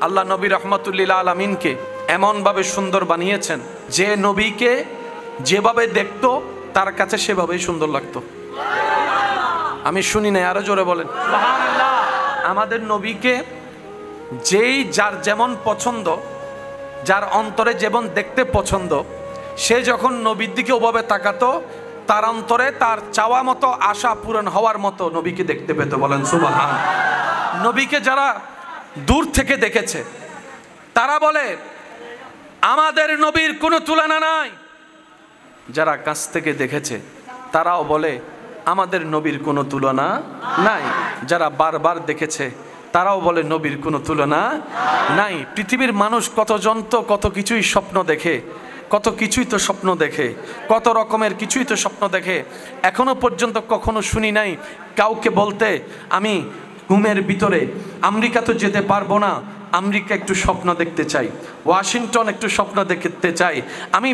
আল্লাহ নবী রাহমাতুল লিল আলামিনকে এমনভাবে সুন্দর বানিয়েছেন যে নবীকে যেভাবে দেখতো তার কাছে সেভাবেই সুন্দর লাগতো। আমি শুনি না, আরো জোরে বলেন সুবহানাল্লাহ। আমাদের নবীকে যেই যার যেমন পছন্দ, যার অন্তরে যেমন দেখতে পছন্দ, সে যখন নবীর দিকে ওভাবে তাকাতো তার অন্তরে তার চাওয়া মতো আশা পূরণ হওয়ার মতো নবীকে দেখতে পেত। বলেন সুবহান। নবীকে যারা দূর থেকে দেখেছে তারা বলে আমাদের নবীর কোনো তুলনা নাই। যারা কাছ থেকে দেখেছে তারাও বলে আমাদের নবীর কোনো তুলনা নাই। যারা বারবার দেখেছে তারাও বলে নবীর কোনো তুলনা নাই। পৃথিবীর মানুষ কতজন তো কত কিছুই স্বপ্ন দেখে, কত কিছুই তো স্বপ্ন দেখে, কত রকমের কিছুই তো স্বপ্ন দেখে। এখনো পর্যন্ত কখনো শুনি নাই কাউকে বলতে আমি ঘুমের ভিতরে আমেরিকা তো যেতে পারবো না, আমেরিকা একটু স্বপ্ন দেখতে চাই, ওয়াশিংটন একটু স্বপ্ন দেখতে চাই, আমি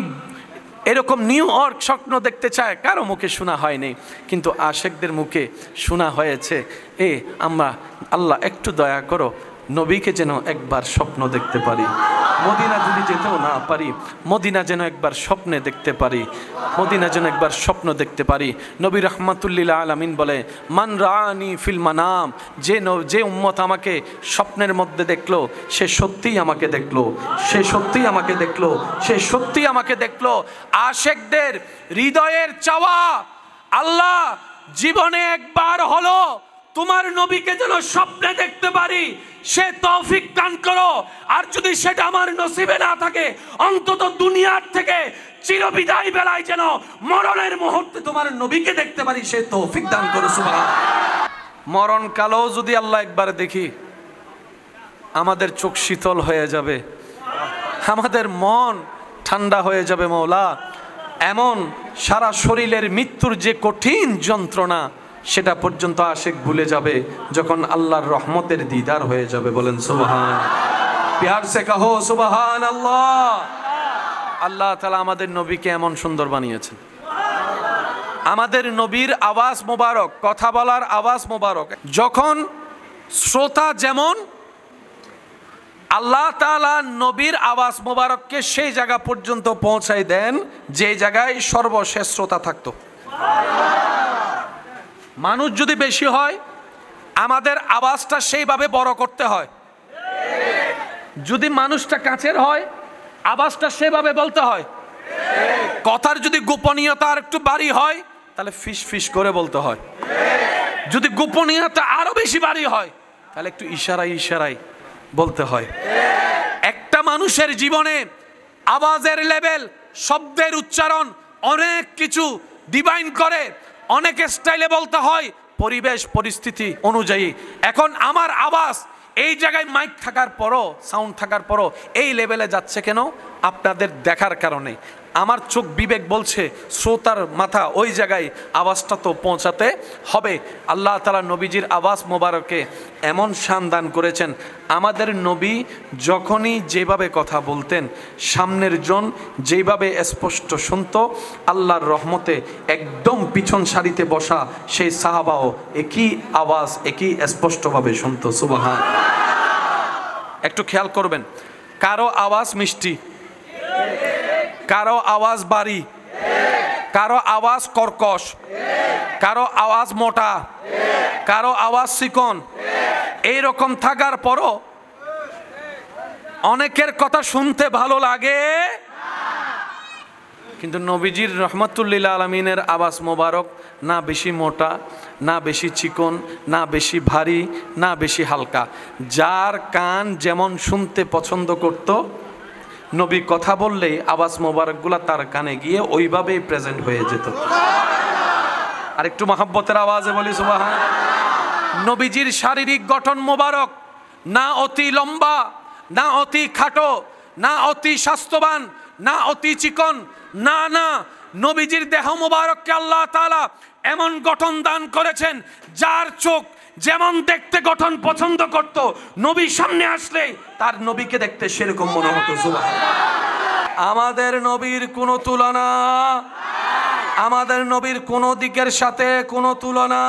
এরকম নিউ ইয়র্ক স্বপ্ন দেখতে চাই। কারো মুখে শোনা হয়নি, কিন্তু আশেকদের মুখে শোনা হয়েছে আমরা আল্লাহ একটু দয়া করো নবীকে যেন একবার স্বপ্ন দেখতে পারি, মদিনা যদি যেতেও না পারি মদিনা যেন একবার স্বপ্নে দেখতে পারি, মদিনা যেন একবার স্বপ্ন দেখতে পারি। নবী রাহমাতুল লিল আলামিন বলে মান রাআনি ফিল মানাম, যে উম্মত আমাকে স্বপ্নের মধ্যে দেখলো সে সত্যিই আমাকে দেখলো, সে সত্যিই আমাকে দেখলো, সে সত্যিই আমাকে দেখলো। আশেকদের হৃদয়ের চাওয়া আল্লাহ জীবনে একবার হলো তোমার নবীকে যেন স্বপ্নে দেখতে পারি, সে তৌফিক দান করো। আর যদি সেটা আমার নসিবে না থাকে অন্তত দুনিয়ার থেকে চিরবিদায় বেলায় যেন মরণের মুহূর্তে তোমার নবীকে দেখতে পারি, সে তৌফিক দান করো সুবহানাল্লাহ। মরণ কালেও যদি আল্লাহ একবার দেখি আমাদের চোখ শীতল হয়ে যাবে, আমাদের মন ঠান্ডা হয়ে যাবে। মওলা এমন সারা শরীরের মৃত্যুর যে কঠিন যন্ত্রণা সেটা পর্যন্ত আশেক ভুলে যাবে যখন আল্লাহর রহমতের দিদার হয়ে যাবে। বলেন সুবহান। প্যার সে কহো সুবহানাল্লাহ। আল্লাহ তাআলা আমাদের নবীকে এমন সুন্দর বানিয়েছেন। আমাদের নবীর আওয়াজ মোবারক, কথা বলার আওয়াজ মোবারক, যখন শ্রোতা যেমন আল্লাহ তাআলা নবীর আওয়াজ মোবারককে সেই জায়গা পর্যন্ত পৌঁছায় দেন যে জায়গায় সর্বশেষ শ্রোতা থাকতো। মানুষ যদি বেশি হয় আমাদের আওয়াজটা সেইভাবে বড় করতে হয়, যদি মানুষটা কাছের হয় আওয়াজটা সেভাবে বলতে হয়, কথার যদি গোপনীয়তা আর একটু বাড়ি হয় তাহলে ফিস ফিস করে বলতে হয়, যদি গোপনীয়তা আরো বেশি বাড়ি হয় তাহলে একটু ইশারায় ইশারায় বলতে হয়। একটা মানুষের জীবনে আওয়াজের লেভেল, শব্দের উচ্চারণ অনেক কিছু ডিভাইন করে, অনেক স্টাইলে বলতে হয় পরিবেশ পরিস্থিতি অনুযায়ী। এখন আমার আওয়াজ এই জায়গায় মাইক থাকার পরও, সাউন্ড থাকার পরও এই লেভেলে যাচ্ছে কেন? আপনাদের দেখার কারণে। আমার চোখ বিবেক বলছে শ্রোতার মাথা ওই জায়গায় আওয়াজটা তো পৌঁছাতে হবে। আল্লাহ তাআলা নবীজির আওয়াজ মোবারকে এমন শান দান করেছেন, আমাদের নবী যখনই যেভাবে কথা বলতেন সামনের জন যেভাবে স্পষ্ট শুনত, আল্লাহর রহমতে একদম পিছন সারিতে বসা সেই সাহাবাও একই আওয়াজ একই স্পষ্টভাবে শুনত। সুবহান। একটু খেয়াল করবেন, কারো আওয়াজ মিষ্টি, কারো আওয়াজ বাড়ি, কারো আওয়াজ কর্কশ, কারো আওয়াজ মোটা, কারো আওয়াজ চিকন। এইরকম থাকার পরও অনেকের কথা শুনতে ভালো লাগে, কিন্তু নবীজির রহমাতুল লিল আলামিনের আওয়াজ মোবারক না বেশি মোটা, না বেশি চিকন, না বেশি ভারী, না বেশি হালকা। যার কান যেমন শুনতে পছন্দ করত, নবী কথা বললেই আওয়াজ মোবারকগুলা তার কানে গিয়ে ওইভাবেই প্রেজেন্ট হয়ে যেত। আর একটু মহব্বতের আওয়াজে বলি সুবহান। নবীজির শারীরিক গঠন মোবারক, না অতি লম্বা, না অতি খাটো, না অতি স্বাস্থ্যবান, না অতি চিকন, না না, নবীজির দেহ মোবারককে আল্লাহ তাআলা এমন গঠন দান করেছেন যার চোখ যেমন দেখতে গঠন পছন্দ করত, নবী সামনে আসলে তার নবীকে দেখতে সেরকম মনে হতো। সুবহানাল্লাহ। আমাদের নবীর কোনো তুলনা, আমাদের নবীর কোনো দিকের সাথে কোনো তুলনা।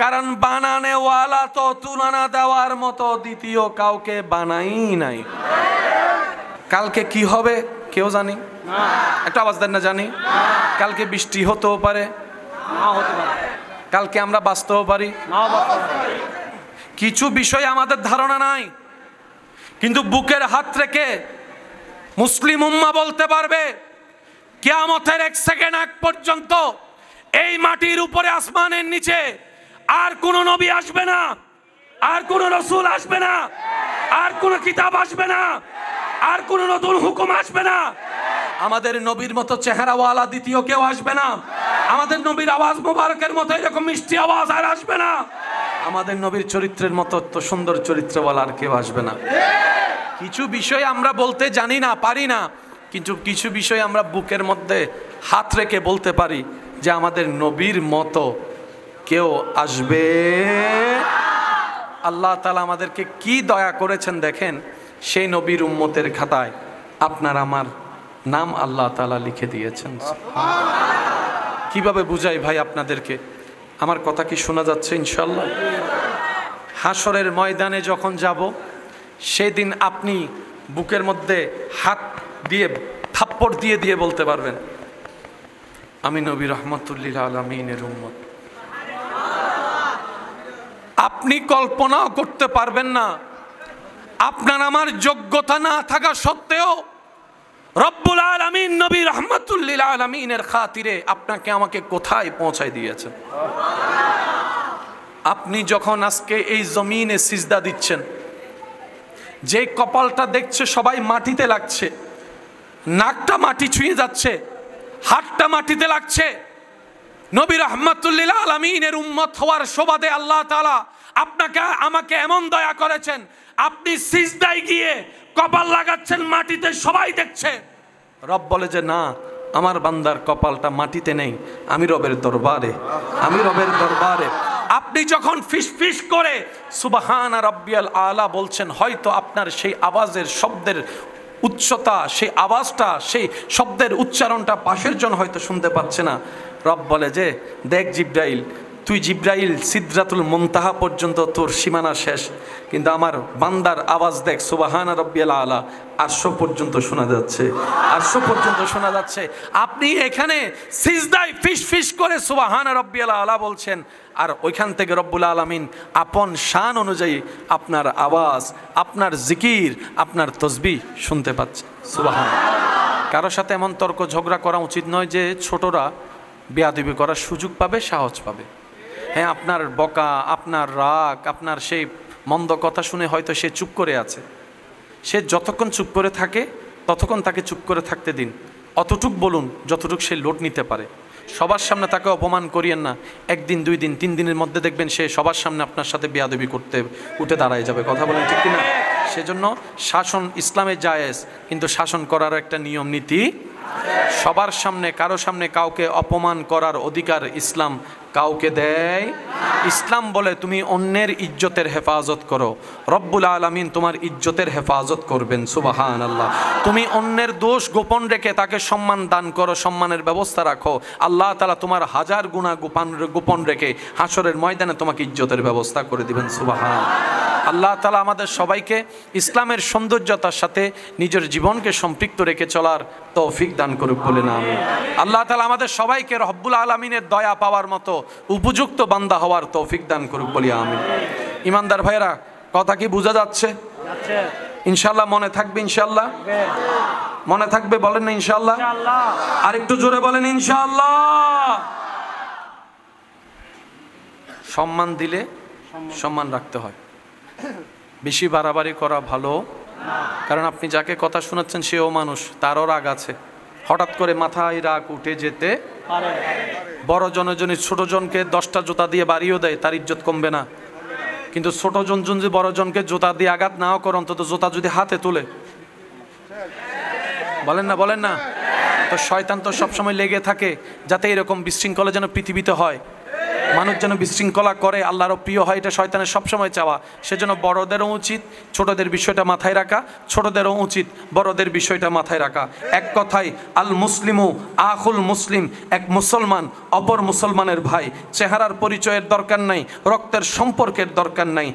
কারণ বানানেওয়ালা তো তুলনা দেওয়ার মতো দ্বিতীয় কাউকে বানাই নাই। কালকে কি হবে কেউ জানি না, একটা আওয়াজ দেন না জানি। কালকে বৃষ্টি হতেও পারে, কালকে আমরা বাঁচতেও পারি, কিছু বিষয় আমাদের ধারণা নাই। কিন্তু বুকের হাত রেখে মুসলিম উম্মাহ বলতে পারবে কিয়ামতের 1 সেকেন্ড আগ পর্যন্ত এই মাটির উপরে আসমানের নিচে আর কোন নবী আসবে না, আর কোন রাসূল আসবে না, আর কোন কিতাব আসবে না, আর কোন নতুন হুকুম আসবে না। আমাদের নবীর মতো চেহারাওয়ালা দ্বিতীয় কেউ আসবে না। আমাদের নবীর আওয়াজ মোবারকের মতো এরকম মিষ্টি আওয়াজ আর আসবে না। আমাদের নবীর চরিত্রের মতো তো সুন্দর চরিত্রওয়ালা আর কেউ আসবে না। কিছু বিষয় আমরা বলতে জানি না, পারি না, কিন্তু কিছু বিষয় আমরা বুকের মধ্যে হাত রেখে বলতে পারি যে আমাদের নবীর মতো কেউ আসবে। আল্লাহ তাআলা আমাদেরকে কি দয়া করেছেন দেখেন, সেই নবীর উম্মতের খাতায় আপনার আমার নাম আল্লাহ তাআলা লিখে দিয়েছেন। কিভাবে বুঝাই ভাই আপনাদেরকে? আমার কথা কি শোনা যাচ্ছে ইনশাআল্লাহ? হাসরের ময়দানে যখন যাব, সেদিন আপনি বুকের মধ্যে হাত দিয়ে থাপ্পড় দিয়ে দিয়ে বলতে পারবেন আমি নবী রাহমাতুল্লিল আলামিনের উম্মত। আপনি কল্পনাও করতে পারবেন না, আপনার আমার যোগ্যতা না থাকা সত্ত্বেও রব্বুল আলামিন নবী রাহমাতুল্লিল আলামিনের খাতিরে আপনাকে আমাকে কোথায় পৌঁছায় দিয়েছেন। আপনি যখন আজকে এই জমিনে সিজদা দিচ্ছেন, যে কপালটা দেখছে সবাই মাটিতে লাগছে, নাকটা মাটি ছুঁয়ে যাচ্ছে, হাতটা মাটিতে লাগছে, নবী রাহমাতুল্লিল আলামিনের উম্মত হওয়ার সুবাদে আল্লাহ তাআলা আপনাকে আমাকে এমন দয়া করেছেন, আপনি সিজদায় গিয়ে কপাল লাগাচ্ছেন মাটিতে, সবাই দেখছে। রব বলে যে না, আমার বান্দার কপালটা মাটিতে নেই, আমি রবের দরবারে, আমি রবের দরবারে। আপনি যখন ফিস ফিস করে সুবহানা রাব্বিয়াল আলা বলছেন, হয়তো আপনার সেই আওয়াজের শব্দের উচ্চতা, সেই আওয়াজটা, সেই শব্দের উচ্চারণটা পাশের জন হয়তো শুনতে পাচ্ছে না। রব বলে যে দেখ জিব্রাইল, তুই জিব্রাইল সিদরাতুল মুনতাহা পর্যন্ত তোর সীমানা শেষ, কিন্তু আমার বান্দার আওয়াজ দেখ সুবহানা রাব্বিয়াল আলা, আরশ পর্যন্ত শোনা যাচ্ছে, আরশ পর্যন্ত শোনা যাচ্ছে। আপনি এখানে সিজদায় ফিস ফিস করে সুবহানা রাব্বিয়াল আলা বলছেন, আর ওইখান থেকে রব্বুল আলামিন আপন শান অনুযায়ী আপনার আওয়াজ, আপনার জিকির, আপনার তসবিহ শুনতে পাচ্ছে। সুবহানাল্লাহ। কারোর সাথে এমন তর্ক ঝগড়া করা উচিত নয় যে ছোটরা বেয়াদবি করার সুযোগ পাবে, সাহস পাবে। হ্যাঁ, আপনার বকা, আপনার রাগ, আপনার সেই মন্দ কথা শুনে হয়তো সে চুপ করে আছে। সে যতক্ষণ চুপ করে থাকে ততক্ষণ তাকে চুপ করে থাকতে দিন, অতটুক বলুন যতটুক সে লোট নিতে পারে। সবার সামনে তাকে অপমান করিয়েন না। 1 দিন 2 দিন 3 দিনের মধ্যে দেখবেন সে সবার সামনে আপনার সাথে বেয়াদবি করতে উঠে দাঁড়ায় যাবে। কথা বলেন ঠিক কিনা? সেজন্য শাসন ইসলামে জায়েজ, কিন্তু শাসন করার একটা নিয়ম নীতি। সবার সামনে কারো সামনে কাউকে অপমান করার অধিকার ইসলাম কাউকে দেয়। ইসলাম বলে তুমি অন্যের ইজ্জতের হেফাজত করো, রব্বুল আলামিন তোমার ইজ্জতের হেফাজত করবেন। সুবহানাল্লাহ। তুমি অন্যের দোষ গোপন রেখে তাকে সম্মান দান করো, সম্মানের ব্যবস্থা রাখো, আল্লাহ তাআলা তোমার হাজার গুনাহ গোপন রেখে হাসরের ময়দানে তোমাকে ইজ্জতের ব্যবস্থা করে দিবেন। সুবহানাল্লাহ। আল্লাহ তাআলা আমাদের সবাইকে ইসলামের সৌন্দর্যতার সাথে নিজের জীবনকে সম্পৃক্ত রেখে চলার তৌফিক দান করুক বলে না আমিন। আল্লাহ তাআলা আমাদের সবাইকে রব্বুল আলামিনের দয়া পাওয়ার মতো উপযুক্ত বান্দা হওয়ার তৌফিক দান করুক বলি আমিন। ইমানদার ভাইরা, কথা কি বোঝা যাচ্ছে? ইনশাআল্লাহ মনে থাকবে? ইনশাআল্লাহ মনে থাকবে? বলেন না ইনশাআল্লাহ? আর একটু জোরে বলেন ইনশাআল্লাহ। সম্মান দিলে সম্মান রাখতে হয়, বেশি বাড়াবাড়ি করা ভালো, কারণ আপনি যাকে কথা শোনাচ্ছেন সেও মানুষ, তারও রাগ আছে। হঠাৎ করে মাথায় রাগ উঠে যেতে পারে। বড় জনের জন্য ছোট জনকে 10টা জুতা দিয়ে বাড়িও দেয়, তার ইজ্জত কমবে না। কিন্তু ছোট জন যদি বড় জনকে জুতা দিয়ে আঘাত নাও করে, অন্তত জুতা যদি হাতে তুলে, বলেন না বলেন না? তো শয়তান তো সবসময় লেগে থাকে যাতে এরকম বিশৃঙ্খলা যেন পৃথিবীতে হয়। মানুষ যেন বিশৃঙ্খলা করে, আল্লাহরও প্রিয় হয়, এটা শয়তানের সবসময় চাওয়া। সেজন্য বড়দেরও উচিত ছোটদের বিষয়টা মাথায় রাখা, ছোটদেরও উচিত বড়দের বিষয়টা মাথায় রাখা। এক কথায় আল মুসলিমু আখুল মুসলিম, এক মুসলমান অপর মুসলমানের ভাই। চেহারার পরিচয়ের দরকার নাই, রক্তের সম্পর্কের দরকার নাই,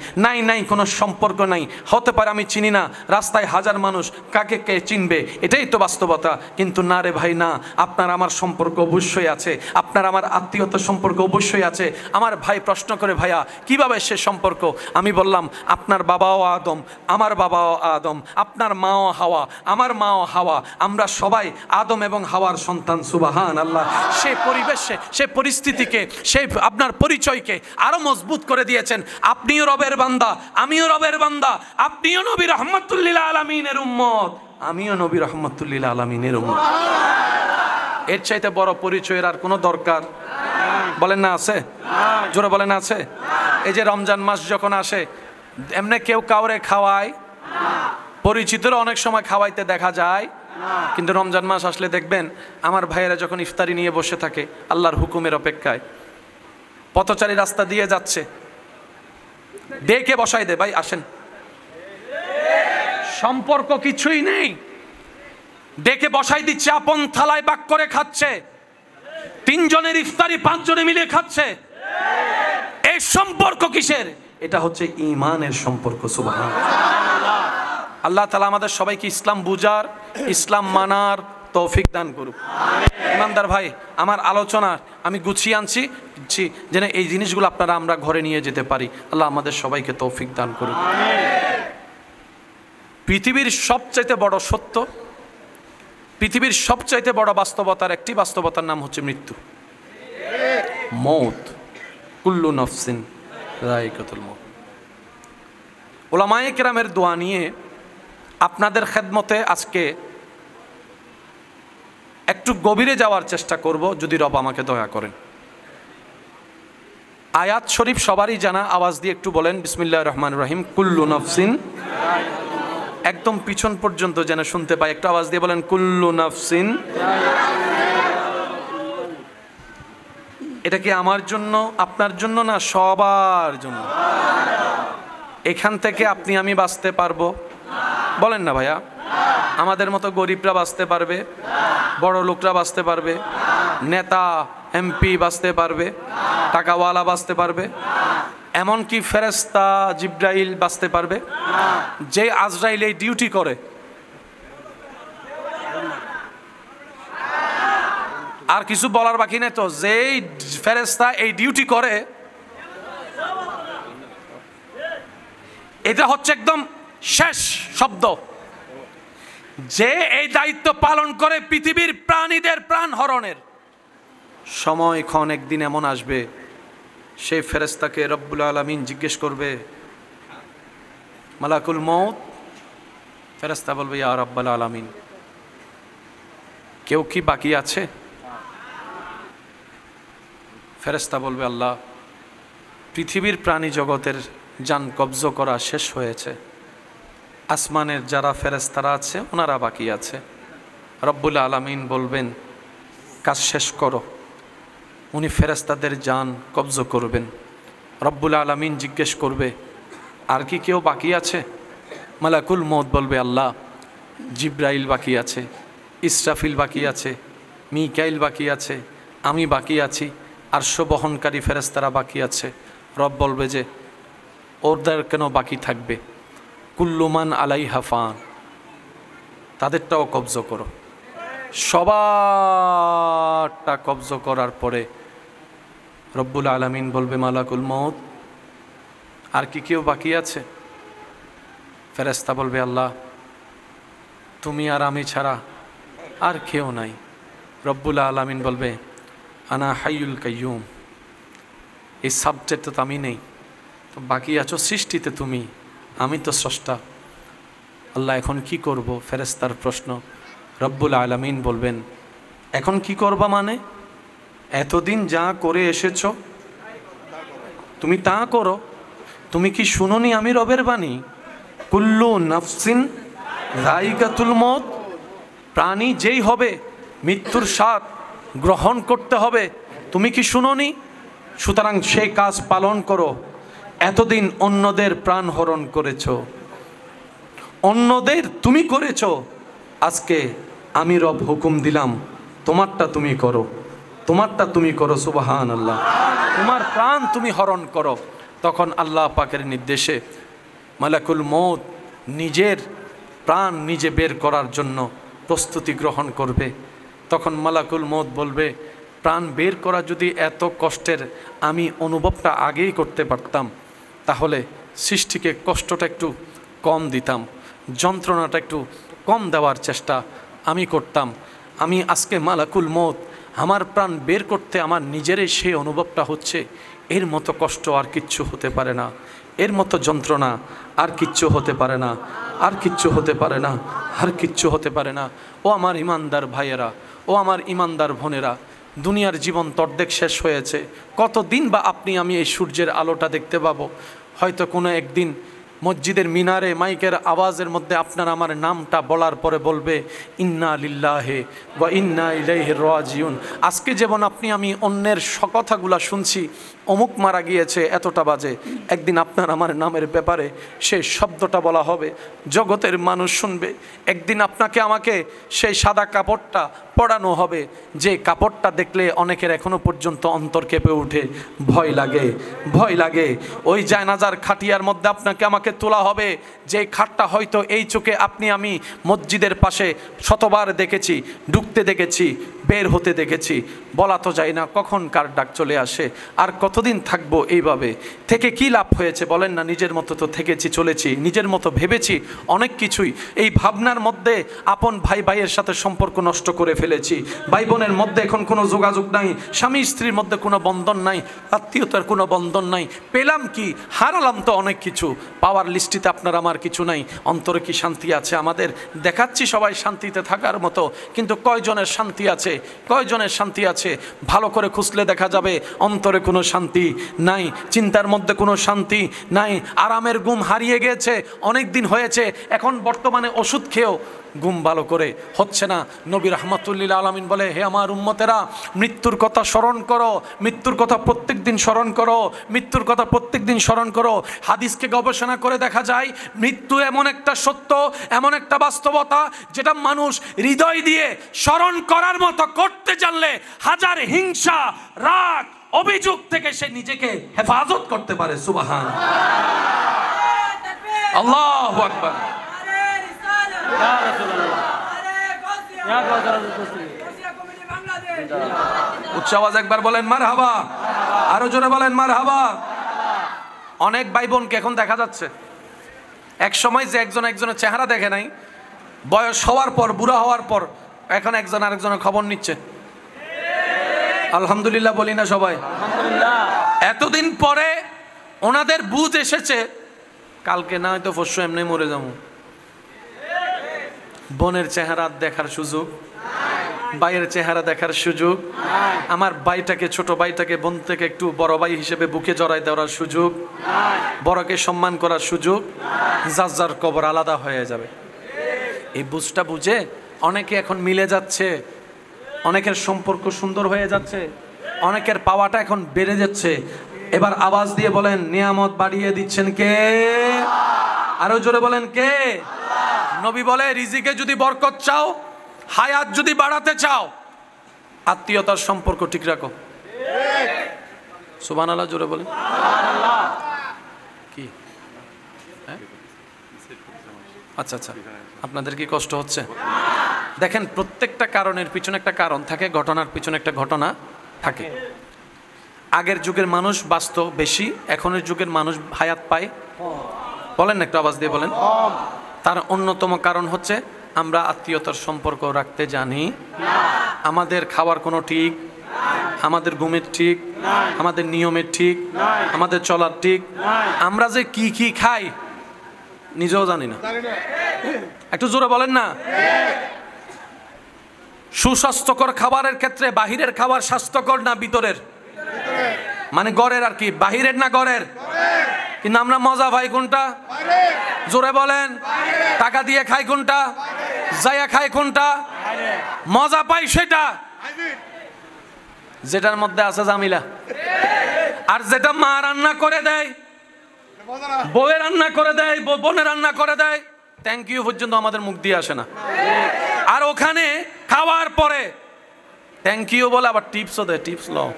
নাই কোনো সম্পর্ক নাই। হতে পারে আমি চিনি না, রাস্তায় হাজার মানুষ, কাকে কে চিনবে, এটাই তো বাস্তবতা। কিন্তু না রে ভাই না, আপনার আমার সম্পর্ক অবশ্যই আছে, আপনার আমার আত্মীয়তার সম্পর্ক অবশ্যই আছে। আমার ভাই প্রশ্ন করে, ভাইয়া কিভাবে সে সম্পর্ক? আমি বললাম, আপনার বাবাও আদম, আমার বাবাও আদম, আপনার মাও হাওয়া, আমার মাও হাওয়া, আমরা সবাই আদম এবং হাওয়ার সন্তান। সুবহান আল্লাহ। সেই পরিবেশে, সেই পরিস্থিতিকে, সেই আপনার পরিচয়কে আরো মজবুত করে দিয়েছেন। আপনিও রবের বান্দা, আমিও রবের বান্দা, আপনিও নবী রাহমাতুল লিল আলামিনের উম্মত, আমিও নবী রাহমাতুল লিল আলামিনের উম্মত। এর চাইতে বড় পরিচয়ের আর কোনো দরকার বলেন না আছে? জোরে বলেন আছে? এই যে রমজান মাস যখন আসে, এমনি কেউ কাউরে খাওয়ায়, পরিচিতরা অনেক সময় খাওয়াইতে দেখা যায়, কিন্তু রমজান মাস আসলে দেখবেন আমার ভাইয়েরা যখন ইফতারি নিয়ে বসে থাকে আল্লাহর হুকুমের অপেক্ষায়, পথচারী রাস্তা দিয়ে যাচ্ছে, ডেকে বসাই দে, ভাই আসেন, সম্পর্ক কিছুই নেই, ডেকে বসাই দিচ্ছে, আপন থালায় বাক করে খাচ্ছে, তিনজনের ইফতারি পাঁচজনে মিলে খাচ্ছে। এই সম্পর্ক কিসের? এটা হচ্ছে ঈমানের সম্পর্ক। সুবহানাল্লাহ। আল্লাহ তাআলা আমাদের সবাইকে ইসলাম বুঝার, ইসলাম মানার তৌফিক দান করুক। ইমানদার ভাই, আমার আলোচনা আমি গুছিয়ে আনছি যেন এই জিনিসগুলো আপনারা আমরা ঘরে নিয়ে যেতে পারি। আল্লাহ আমাদের সবাইকে তৌফিক দান করুক। পৃথিবীর সবচাইতে বড় সত্য, পৃথিবীর সবচাইতে বড় বাস্তবতার একটি বাস্তবতার নাম হচ্ছে মৃত্যু, মৌত। কুল্লু নফসিন যায়িকাতুল মৌত। উলামায়ে কেরামের দোয়া নিয়ে আপনাদের খেদমতে আজকে একটু গভীরে যাওয়ার চেষ্টা করব, যদি রব আমাকে দয়া করেন। আয়াত শরীফ সবারই জানা, আওয়াজ দিয়ে একটু বলেন বিসমিল্লাহির রহমানির রহিম। কুল্লু নফসিন, একদম পিছন পর্যন্ত যেন শুনতে পাই, একটু আওয়াজ দিয়ে বলেন কুল্লু নফসিন। এটা কি আমার জন্য, আপনার জন্য না, সবার জন্য? এখান থেকে আপনি আমি বাঁচতে পারবো? বলেন না ভাইয়া। আমাদের মতো গরিবরা বাঁচতে পারবে? বড় লোকরা বাঁচতে পারবে? নেতা এমপি বাঁচতে পারবে? টাকাওয়ালা বাঁচতে পারবে? এমনকি ফেরেশতা জিবরাইল বাঁচতে পারবে? যে আজরাইল এই ডিউটি করে, আর কিছু বলার বাকি নেই তো, যেই ফেরেশতা এই ডিউটি করে, এটা হচ্ছে একদম শেষ শব্দ। যে এই দায়িত্ব পালন করে পৃথিবীর প্রাণীদের প্রাণ হরণের, সময়ক্ষণ একদিন এমন আসবে, সেই ফেরেশতাকে রব্বুল আলামিন জিজ্ঞেস করবে, মালাকুল মউত। ফেরেশতা বলবে, ইয়া রব্বুল আলামিন, কেউ কি বাকি আছে? ফেরেশতা বলবে, আল্লাহ, পৃথিবীর প্রাণী জগতের জান কবজ করা শেষ হয়েছে, আসমানের যারা ফেরেশতারা আছে ওনারা বাকি আছে। রব্বুল আলামিন বলবেন, কাজ শেষ করো। উনি ফেরেশতাদের জান কবজ করবেন। রব্বুল আলামিন জিজ্ঞেস করবে, আর কি কেউ বাকি আছে? মালাকুল মউত বলবে, আল্লাহ, জিবরাইল বাকি আছে, ইসরাফিল বাকি আছে, মিকাইল বাকি আছে, আমি বাকি আছি, আরশ বহনকারী ফেরেশতারা বাকি আছে। রব বলবে যে ওদের কেন বাকি থাকবে? কুল্লুমান আলাইহা ফান, তাদেরটাও কবজ করো। সবারটা কবজ করার পরে রব্বুল আলামিন বলবে, মালাকুল মউত, আর কি কেউ বাকি আছে? ফেরেশতা বলবে, আল্লাহ, তুমি আর আমি ছাড়া আর কেউ নাই। রব্বুল আলামিন বলবে, আনা হাইয়ুল কাইয়ুম, এই সাবজেক্টে তো আমি নেই, তো বাকি আছো সৃষ্টিতে তুমি, আমি তো স্রষ্টা। আল্লাহ, এখন কি করব? ফেরেশতার প্রশ্ন। রব্বুল আলামিন বলবেন, এখন কি করবা মানে? এতদিন যা করে এসেছো তুমি তা করো। তুমি কি শুনোনি আমি রবের বাণী? কুল্লু নাফসিন যায়িকাতুল মউত, প্রাণী যেই হবে মৃত্যুর স্বাদ গ্রহণ করতে হবে। তুমি কি শুনোনি? সুতরাং সেই কাজ পালন করো। এতদিন অন্যদের প্রাণ হরণ করেছ, অন্যদের তুমি করেছ, আজকে আমি রব হুকুম দিলাম তোমারটা তুমি করো, তোমারটা তুমি করো। সুবহানাল্লাহ। তোমার প্রাণ তুমি হরণ করো। তখন আল্লাহ পাকের নির্দেশে মালাকুল মউত নিজের প্রাণ নিজে বের করার জন্য প্রস্তুতি গ্রহণ করবে। তখন মালাকুল মউত বলবে, প্রাণ বের করা যদি এত কষ্টের আমি অনুভবটা আগেই করতে পারতাম, তাহলে সৃষ্টিকে কষ্টটা একটু কম দিতাম, যন্ত্রণাটা একটু কম দেওয়ার চেষ্টা আমি করতাম। আমি আজকে মালাকুল মউত আমার প্রাণ বের করতে আমার নিজেরই সেই অনুভবটা হচ্ছে, এর মতো কষ্ট আর কিচ্ছু হতে পারে না, এর মতো যন্ত্রণা আর কিচ্ছু হতে পারে না, আর কিচ্ছু হতে পারে না, আর কিচ্ছু হতে পারে না। ও আমার ইমানদার ভাইয়েরা, ও আমার ইমানদার বোনেরা, দুনিয়ার জীবন তর্ধেক শেষ হয়েছে। কতদিন বা আপনি আমি এই সূর্যের আলোটা দেখতে পাবো? হয়তো কোনো একদিন মসজিদের মিনারে মাইকের আওয়াজের মধ্যে আপনার আমার নামটা বলার পরে বলবে, ইন্না লিল্লাহি ওয়া ইন্না ইলাইহি রাজিউন। আজকে যেমন আপনি আমি অন্যের কথাগুলা শুনছি, অমুক মারা গিয়েছে এতটা বাজে, একদিন আপনার আমার নামের ব্যাপারে সেই শব্দটা বলা হবে, জগতের মানুষ শুনবে। একদিন আপনাকে আমাকে সেই সাদা কাপড়টা পরানো হবে, যে কাপড়টা দেখলে অনেকের এখনো পর্যন্ত অন্তর কেঁপে ওঠে, ভয় লাগে, ভয় লাগে। ওই জায়নাজার খাটিয়ার মধ্যে আপনাকে আমাকে তোলা হবে, যে খাটটা হয়তো এই চোখে আপনি আমি মসজিদের পাশে শতবার দেখেছি, ঢুকতে দেখেছি, বের হতে দেখেছি। বলা তো যায় না কখন কার ডাক চলে আসে। আর কতদিন থাকবো এইভাবে? থেকে কি লাভ হয়েছে বলেন না? নিজের মতো তো থেকেছি, চলেছি, নিজের মতো ভেবেছি অনেক কিছুই। এই ভাবনার মধ্যে আপন ভাই ভাইয়ের সাথে সম্পর্ক নষ্ট করে ফেলেছি, ভাই বোনের মধ্যে এখন কোনো যোগাযোগ নাই, স্বামী স্ত্রীর মধ্যে কোনো বন্ধন নাই, আত্মীয়তার কোনো বন্ধন নাই। পেলাম কি? হারালাম তো অনেক কিছু। পাওয়ার লিস্টিতে আপনার আমার কিছু নাই। অন্তরে কি শান্তি আছে আমাদের? দেখাচ্ছি সবাই শান্তিতে থাকার মতো, কিন্তু কয়জনের শান্তি আছে? কয়জনের শান্তি আছে? ভালো করে খুঁজলে দেখা যাবে অন্তরে কোনো শান্তি নাই, চিন্তার মধ্যে কোনো শান্তি নাই, আরামের ঘুম হারিয়ে গেছে, অনেক দিন হয়েছে। এখন বর্তমানে ওষুধ খেয়েও ঘুম ভালো করে হচ্ছে না। নবী রাহমাতুল্লিল আলামিন বলে, হে আমার উম্মতেরা, মৃত্যুর কথা স্মরণ করো, মৃত্যুর কথা প্রত্যেক দিন স্মরণ করো, মৃত্যুর কথা প্রত্যেক দিন স্মরণ করো। হাদিসকে গবেষণা করে দেখা যায়, মৃত্যু এমন একটা সত্য, এমন একটা বাস্তবতা, যেটা মানুষ হৃদয় দিয়ে স্মরণ করার মতো করতে জানলে হাজার হিংসা, রাগ, অভিযোগ থেকে সে নিজেকে হেফাজত করতে পারে। সুবহান আল্লাহু আকবার। উচ্চ আওয়াজ একবার বলেন মারহাবা, আরো জোরে বলেন মারহাবা। অনেক ভাই বোনকে এখন দেখা যাচ্ছে, এক সময় যে একজন একজনের চেহারা দেখে নাই, বয়স হওয়ার পর, বুড়া হওয়ার পর এখন একজন আরেকজনের খবর নিচ্ছে। আলহামদুলিল্লাহ বলি না সবাই? এতদিন পরে ওনাদের বুঝ এসেছে, কালকে না হয়তো পরশু এমনি মরে যাবো। বোনের চেহারা দেখার সুযোগ, ভাইয়ের চেহারা দেখার সুযোগ, আমার ভাইটাকে, ছোট ভাইটাকে বোন থেকে একটু বড় ভাই হিসেবে বুকে জড়াই দেওয়ার সুযোগ, বড়কে সম্মান করার সুযোগ, যার যার কবর আলাদা হয়ে যাবে। এই বুঝটা বুঝে অনেকে এখন মিলে যাচ্ছে, অনেকের সম্পর্ক সুন্দর হয়ে যাচ্ছে, অনেকের পাওয়াটা এখন বেড়ে যাচ্ছে। এবার আওয়াজ দিয়ে বলেন, নিয়ামত বাড়িয়ে দিচ্ছেন কে? আরো জোরে বলেন কে? নবী বলে, রিজিকে যদি বরকত চাও, হায়াত যদি বাড়াতে চাও, আত্মীয়তার সম্পর্ক ঠিক রাখো। সুবহানাল্লাহ জোরে বলেন। কি? আচ্ছা আচ্ছা, আপনাদের কি কষ্ট হচ্ছে? দেখেন, প্রত্যেকটা কারণের পিছনে একটা কারণ থাকে, ঘটনার পিছনে একটা ঘটনা থাকে। আগের যুগের মানুষ বাঁচত বেশি, এখনের যুগের মানুষ হায়াত পায়। বলেন না, একটা আওয়াজ দিয়ে বলেন। তার অন্যতম কারণ হচ্ছে আমরা আত্মীয়তার সম্পর্ক রাখতে জানি। আমাদের খাওয়ার কোনো ঠিক, আমাদের ঘুমের ঠিক, আমাদের নিয়মের ঠিক, আমাদের চলার ঠিক, আমরা যে কি কি খাই নিজেও জানি না। একটু জোরে বলেন না। সুস্বাস্থ্যকর খাবারের ক্ষেত্রে বাহিরের খাবার স্বাস্থ্যকর না ভিতরের? মানে গড়ের আর কি, বাহিরের না গড়ের? কিন্তু আমরা মজা পাই কোনটা? জোরে বলেন। টাকা দিয়ে খাই কোনটা? যাইয়া খাই কোনটা? মজা পাই সেটা যেটার মধ্যে আছে জামিলা। আর যেটা মা রান্না করে দেয়, বউয়ে রান্না করে দেয়, বোনে রান্না করে দেয়, থ্যাংক ইউ পর্যন্ত আমাদের মুখ দিয়ে আসে না। আর ওখানে খাওয়ার পরে থ্যাংক ইউ বলে আবার টিপসও দেয়, টিপস লও।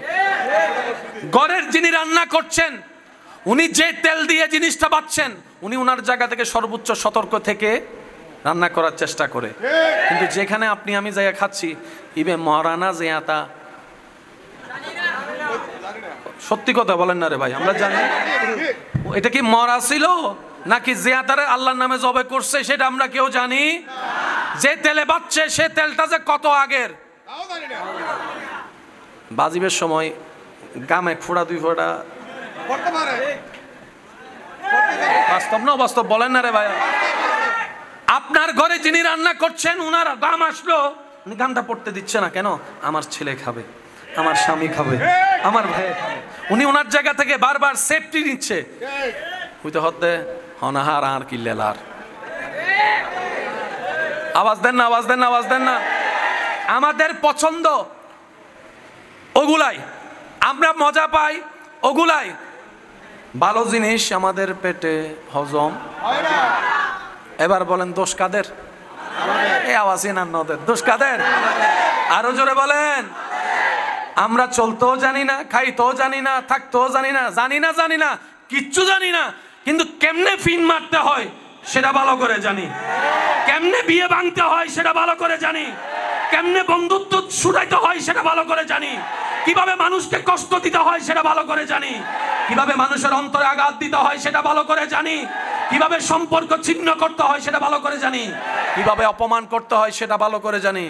ঘরের যিনি রান্না করছেন, উনি যে তেল দিয়ে জিনিসটা বাচ্ছেন, উনি ওনার জায়গা থেকে সর্বোচ্চ সতর্ক থেকে রান্না করার চেষ্টা করে। কিন্তু যেখানে আপনি আমি যাইয়া খাচ্ছি, ইবে মহারানা জিয়াতা, সত্যি কথা বলেন না রে ভাই, আমরা জানি এটা কি মরা ছিল নাকি জিয়াতারে আল্লাহর নামে জবে করছে সেটা আমরা কেউ জানি। যে তেলে বাচ্চে সে তেলটা যে কত আগের। বাজিবের সময় গামে ফোড়া দুই ফোড়া, বাস্তব না বাস্তব বলেন না রে ভাই। আপনার ঘরে যিনি রান্না করছেন, উনার গাম আসলো, উনি গামটা পড়তে দিচ্ছে না কেন? আমার ছেলে খাবে, আমার স্বামী খাবে, আমার ভাই খাবে। উনি ওনার জায়গা থেকে বারবার সেফটি নিচ্ছে। হইতে হতে হনাহার আর কি লেলার, আওয়াজ দেন না, আওয়াজ দেন না, আওয়াজ দেন না। আমাদের পছন্দ ওগুলাই, আমরা মজা পাই ওগুলাই। ভালো জিনিস আমাদের পেটে হজম। এবার বলেন দোষ কাদের? এই আওয়াজই না নদের, দোষ কাদের? আরো জোরে বলেন। আমরা চলতেও জানি না, খাইতেও জানি না, থাকতেও জানি না, জানি না, কিচ্ছু জানি না। কিন্তু কেমনে ফিন মারতে হয় সেটা ভালো করে জানি, কেমনে বিয়ে ভাঙতে হয় সেটা ভালো করে জানি, কেমনে বন্ধুত্ব ছুটাইতে হয় সেটা ভালো করে জানি, কিভাবে মানুষকে কষ্ট দিতে হয় সেটা ভালো করে জানি, কিভাবে মানুষের অন্তরে আঘাত দিতে হয় সেটা ভালো করে জানি, কিভাবে সম্পর্ক ছিন্ন করতে হয় সেটা ভালো করে জানি, কিভাবে অপমান করতে হয় সেটা ভালো করে জানি,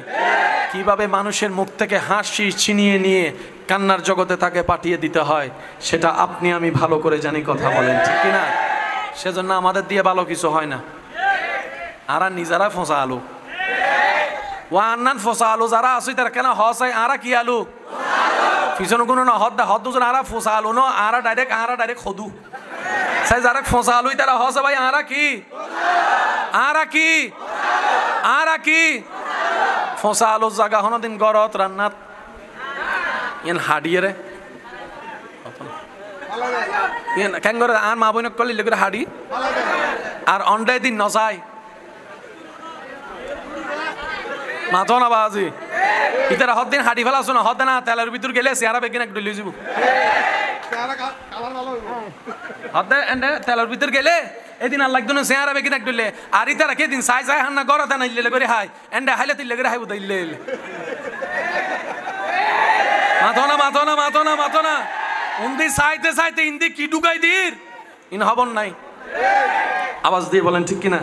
কিভাবে মানুষের মুখ থেকে হাসি ছিনিয়ে নিয়ে কান্নার জগতে তাকে পাঠিয়ে দিতে হয় সেটা আপনি আমি ভালো করে জানি। কথা বলেন ঠিক কিনা? সেজন্য আমাদের দিয়ে ভালো কিছু হয় না। আরা নিজেরা ফোঁসা আলু, ও আন্নান ফোঁসা আলু যারা আসি তার কেন হসাই আরা কি আলু পিছনে কোনো না হদ হদ দুজন আরা ফোঁসা আলু ন আরা ডাইরেক্ট হদু সাই যারা ফোঁসা আলুই তারা হসে ভাই আরা কি ফোঁসা আলুর জায়গা হনো দিন গরত রান্নাত ইন হাডিয়ে রে কেন করে আর মা বইনক করলি লেগে হাডি আর অন্ডায় দিন নসাই মাথো না বাজি ইতারা হদ দিন হাডি ফেলা শোনা হদ না তেলের ভিতর গেলে চেহারা বেগিন একটু লিয়ে যাব হদ তেলের ভিতর গেলে এদিন আর লাগতো না চেহারা বেগিন একটু লে আর ইতারা কে দিন সাই সাই হান্না গড়া না ইলে করে হাই এন্ডে হাইলে তিলে করে হাই বুঝা ইলে মাথো না উন্দি সাইতে ইন্দি কি ঢুকাই দির ইন হবন নাই আওয়াজ দিয়ে বলেন ঠিক কিনা?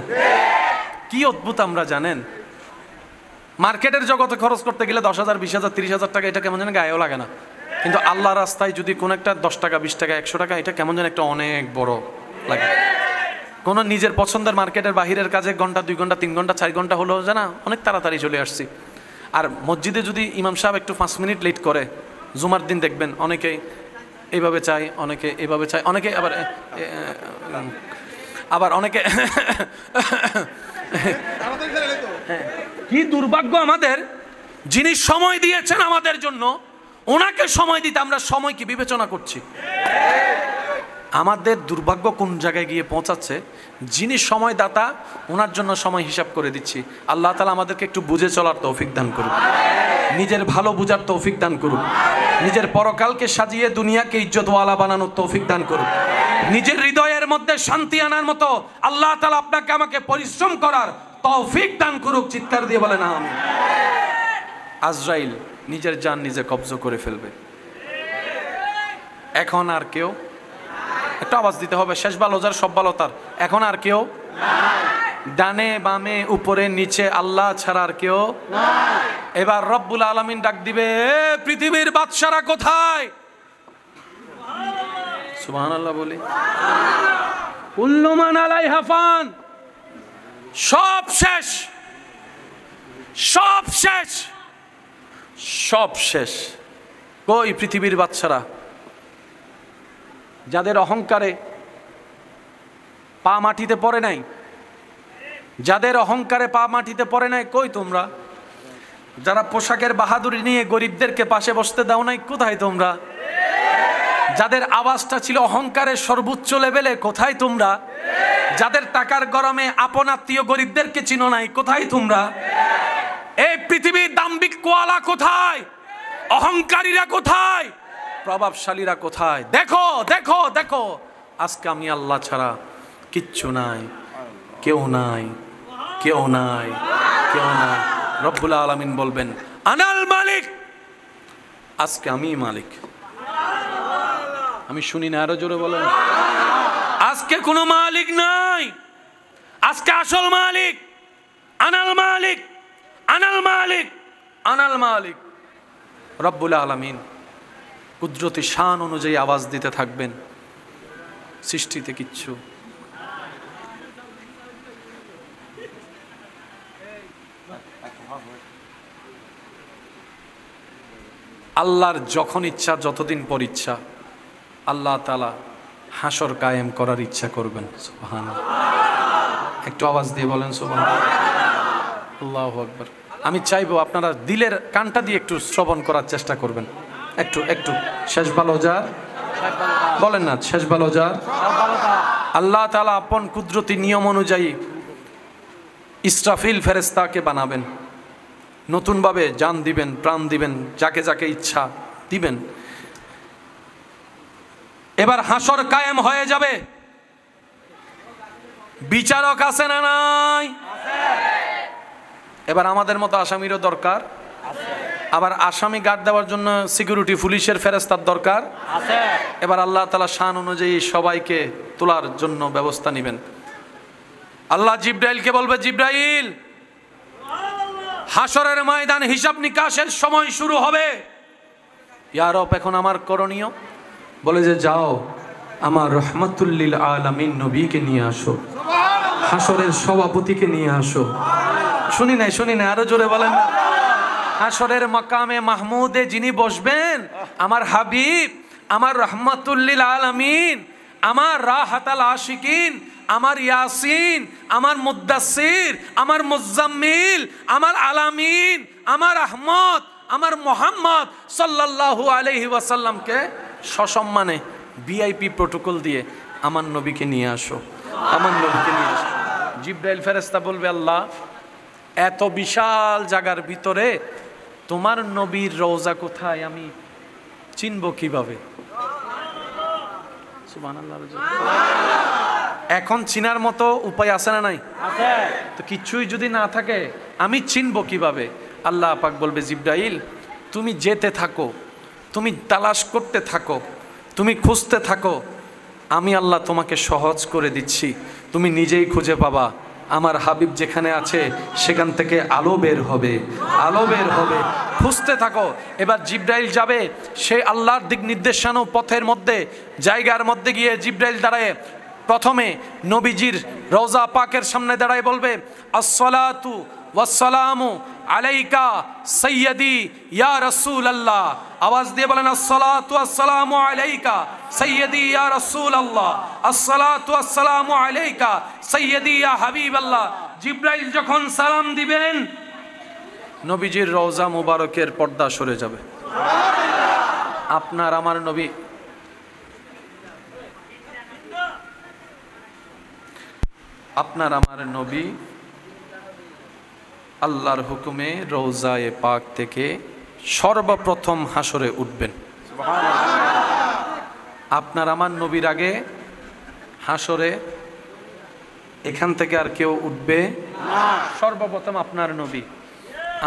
কি অদ্ভুত আমরা জানেন, মার্কেটের জগতে খরচ করতে গেলে 10,000 20,000 30,000 টাকা এটা কেমন যেন গায়েও লাগে না, কিন্তু আল্লাহ রাস্তায় যদি কোন একটা 10 টাকা 20 টাকা 100 টাকা এটা কেমন যেন একটা অনেক বড় লাগে। কোন নিজের পছন্দের মার্কেটের বাহিরের কাজে ঘন্টা 2 ঘন্টা 3 ঘন্টা 4 ঘন্টা হলো জানা অনেক তাড়াতাড়ি চলে আসছি। আর মসজিদে যদি ইমাম সাহেব একটু 5 মিনিট লেট করে, জুমার দিন দেখবেন অনেকে এইভাবে চাই, অনেকে এইভাবে চাই, অনেকে আবার অনেকে কি দুর্ভাগ্য আমাদের, যিনি সময় দিয়েছেন আমাদের জন্য ওনাকে সময় দিতে আমরা সময় কি বিবেচনা করছি। আমাদের দুর্ভাগ্য কোন জায়গায় গিয়ে পৌঁছাচ্ছে, যিনি সময় দাতা ওনার জন্য সময় হিসাব করে দিচ্ছি। আল্লাহ তাআলা আমাদেরকে একটু বুঝে চলার তৌফিক দান করুন, নিজের ভালো বুঝার তৌফিক দান করুন, নিজের পরকালকে সাজিয়ে দুনিয়াকে ইজ্জতওয়ালা বানানোর তৌফিক দান করুন, নিজের হৃদয়ের মধ্যে শান্তি আনার মতো আল্লাহ তাআলা আপনাকে আমাকে পরিশ্রম করার তৌফিক দান করুক। চিৎকার দিয়ে বলেন আমিন। আজরাইল নিজের জান নিজে কবজা করে ফেলবে, এখন আর কেউ, একটা আওয়াজ দিতে হবে, শেষ ভালো যার সব ভালো তার, এখন আর কেউ ডানে বামে উপরে নিচে আল্লাহ ছাড়া আর কেউ। এবার রব্বুল আলামিন ডাক দিবে, পৃথিবীর বাদশারা কোথায়? সুবহানাল্লাহ বলি, কুল্লু মান আলাইহা ফান, সব শেষ, সব শেষ, সব শেষ। কই পৃথিবীর বাদশারা? যাদের অহংকারে পা মাটিতে পড়ে নাই, যাদের অহংকারে পা মাটিতে পড়ে নাই, কই তোমরা? যারা পোশাকের বাহাদুরি নিয়ে গরিবদেরকে পাশে বসতে দাও নাই, কোথায় তোমরা? যাদের আওয়াজটা ছিল অহংকারের সর্বোচ্চ লেভেলে, কোথায় তোমরা? যাদের টাকার গরমে আপন আত্মীয় গরিবদেরকে চিনো নাই, কোথায় তোমরা? এই পৃথিবীর দাম্ভিক কোয়ালা কোথায়? অহংকারীরা কোথায়? প্রভাবশালীরা কোথায়? দেখো দেখো দেখো, আজকে আমি আল্লাহ ছাড়া কিচ্ছু নাই, কেউ নাই, কেউ নাই, কেউ নাই। রব্বুল আলামিন বলবেন আনাল মালিক, আজকে আমি মালিক। আমি শুনি না, আরো জোরে বলেন। আজকে কোনো মালিক নাই, আজকে আসল মালিক আনাল মালিক, আনাল মালিক, আনাল মালিক। রব্বুল আলামিন কুদরতি শান অনুযায়ী আওয়াজ দিতে থাকবেন। সৃষ্টিতে কিচ্ছু আল্লাহর যখন ইচ্ছা, যতদিন পর ইচ্ছা আল্লাহ তাআলা হাসর কায়েম করার ইচ্ছা করবেন। সুবহানাল্লাহ, একটু আওয়াজ দিয়ে বলেন সুবহানাল্লাহ, আল্লাহু আকবার। আমি চাইবো আপনারা দিলের কানটা দিয়ে একটু শ্রবণ করার চেষ্টা করবেন। একটু একটু শেষ ভালো যার বলেন না, শেষ ভালো যার। আল্লাহ তাআলা আপন কুদরতি নিয়ম অনুযায়ী ইসরাফিল ফেরেশতাকে বানাবেন, নতুনভাবে জান দিবেন, প্রাণ দিবেন, যাকে যাকে ইচ্ছা দিবেন। এবার হাসর কায়েম হয়ে যাবে। বিচারক আছে না নাই? এবার আমাদের মতো আসামিরও দরকার, আবার আসামি গার্ড দেওয়ার জন্য সিকিউরিটি পুলিশের ফেরেশতার দরকার। এবার আল্লাহ তাআলা শান অনুযায়ী সবাইকে তোলার জন্য ব্যবস্থা নেবেন। আল্লাহ জিব্রাইলকে বলবে, জিব্রাইল, হাসরের ময়দান হিসাব নিকাশের সময় শুরু হবে। ইয়া রব, এখন আমার করণীয়? বলে যে যাও, আমার রহমাতুল লিল আলামিন নবীকে নিয়ে আসো, হাসরের সভাপতিকে নিয়ে আসো। শুনি নাই, শুনি নাই, আরো জোরে বলেন না। হাসরের মাকামে মাহমুদে যিনি বসবেন, আমার হাবিব, আমার রহমাতুল লিল আলামিন, আমার রাহাতাল আশিকিন, আমার ইয়াসিন, আমার মুদ্দাসির, আমার মুজাম্মিল, আমার আলামিন, আমার আহমদ, আমার মোহাম্মদ সাল্লাল্লাহু আলাইহি ওয়াসাল্লামকে সসম্মানে ভিআইপি প্রোটোকল দিয়ে আমার নবীকে নিয়ে আসো, আমার নবীকে নিয়ে আসো। জিব্রাইল ফেরেশতা বলবে, আল্লাহ, এত বিশাল জায়গার ভিতরে তোমার নবীর রওজা কোথায় আমি চিনব কিভাবে? সুবহানাল্লাহ। এখন চিনার মতো উপায় আছে না নাই? তো কিছুই যদি না থাকে আমি চিনব কিভাবে? আল্লাহ পাক বলবে, জিব্রাইল, তুমি যেতে থাকো, তুমি তালাশ করতে থাকো, তুমি খুঁজতে থাকো, আমি আল্লাহ তোমাকে সহজ করে দিচ্ছি, তুমি নিজেই খুঁজে পাবা। আমার হাবিব যেখানে আছে সেখান থেকে আলো বের হবে, আলো বের হবে, খুঁজতে থাকো। এবার জিব্রাইল যাবে, সে আল্লাহর দিক নির্দেশানো পথের মধ্যে, জায়গার মধ্যে গিয়ে জিব্রাইল দাঁড়ায় প্রথমে নবীজির রওজা পাকের সামনে দাঁড়ায় বলবে, আসসালাতু ওয়াসসালামু আলাইকা সাইয়্যিদি ইয়া রাসূলুল্লাহ। আওয়াজ দিয়ে বলেন, আসসালাতু ওয়াসসালামু আলাইকা সাইয়্যিদি ইয়া রাসূলুল্লাহ, আসসালাতু ওয়াসসালামু আলাইকা সাইয়্যিদি ইয়া হাবিবাল্লাহ। জিব্রাইল যখন সালাম দিবেন, নবীজির রওজা মুবারকের পর্দা সরে যাবে। আপনার আমার নবী, আপনার আমার নবী আল্লাহর হুকুমে রওজায়ে পাক থেকে সর্বপ্রথম হাসরে উঠবেন। আপনার আমার নবীর আগে হাসরে এখান থেকে আর কেউ উঠবে না। সর্বপ্রথম আপনার নবী,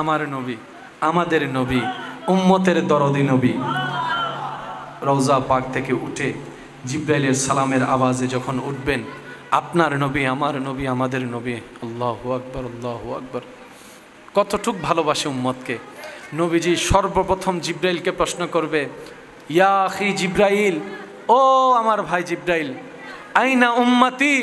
আমার নবী, আমাদের নবী, উম্মতের দরদি নবী রওজা পাক থেকে উঠে জিব্রাইলের সালামের আওয়াজে যখন উঠবেন, আপনার নবী, আমার নবী, আমাদের নবী, আল্লাহু আকবার, আল্লাহু আকবার। কতটুক ভালোবাসে উম্মতকে। নবীজি সর্বপ্রথম জিব্রাইলকে প্রশ্ন করবে, ইয়া আখি জিব্রাইল, ও আমার ভাই জিব্রাইল, আইনা উম্মতি,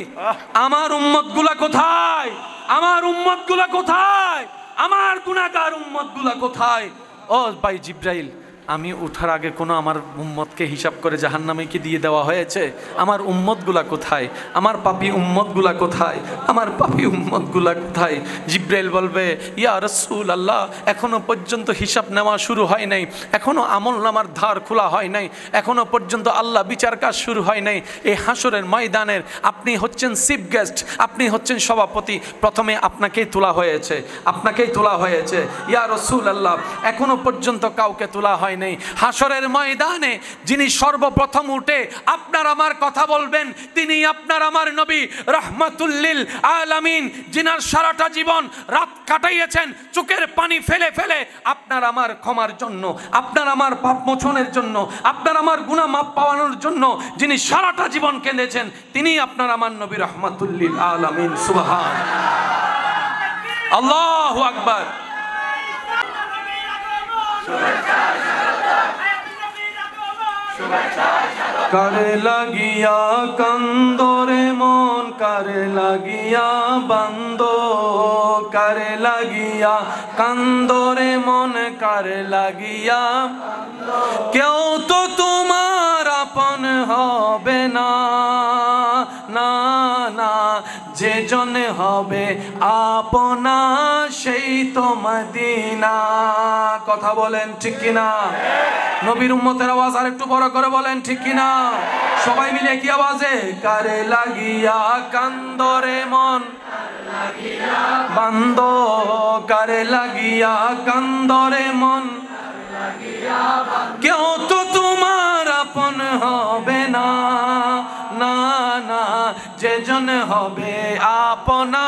আমার উম্মতগুলা কোথায়? আমার উম্মতগুলা কোথায়? আমার গুনাহগার উম্মতগুলা কোথায়? ও ভাই জিব্রাইল, আমি উঠার আগে কোনো আমার উম্মতকে হিসাব করে জাহান্নামে কি দিয়ে দেওয়া হয়েছে? আমার উম্মতগুলা কোথায়? আমার পাপী উম্মতগুলা কোথায়? আমার পাপী উম্মতগুলা কোথায়? জিব্রাইল বলবে, ইয়া রাসূল আল্লাহ, এখনো পর্যন্ত হিসাব নেওয়া শুরু হয় নাই, এখনো আমলনামার ধার খোলা হয় নাই, এখনো পর্যন্ত আল্লাহ বিচার কাজ শুরু হয় নাই। এই হাসরের ময়দানের আপনি হচ্ছেন চিফ গেস্ট, আপনি হচ্ছেন সভাপতি, প্রথমে আপনাকেই তোলা হয়েছে, আপনাকেই তোলা হয়েছে। ইয়া রাসূল আল্লাহ, এখনো পর্যন্ত কাউকে তোলা হয় নাই। হাসরের ময়দানে যিনি সর্বপ্রথম উঠে আপনার আমার কথা বলবেন, তিনি আপনার আমার নবী রাহমাতুল লিল আলামিন, যিনার সারাটা জীবন রাত কাটাইয়েছেন চোখের পানি ফেলে ফেলে আপনার আমার ক্ষমার জন্য, আপনার আমার পাপ মোচনের জন্য, আপনার আমার গুনাহ মাপ পাওয়ানোর জন্য যিনি সারাটা জীবন কেঁদেছেন, তিনি আপনার আমার নবী রাহমাতুল লিল আলামিন। সুবহান আল্লাহু আকবার। কারে লাগিয়া কান্দরে মন, কারে লাগিয়া বান্দ, কারে লাগিয়া কান্দরে মন, কারে লাগিয়া, কেউ তো তোমার আপন হবে না, না না, যে জন হবে আপনা সেই তো মদিনা। কথা বলেন ঠিক কিনা? নবীর উম্মতের আওয়াজ আর একটু বড় করে বলেন ঠিক কিনা? সবাই মিলে কি আওয়াজে? কারে লাগিয়া কান্দরে মন বান্দ, কারে লাগিয়া কান্দরে মন, কেউ তো তোমার আপন হবে না, না না, যে জন হবে আপনা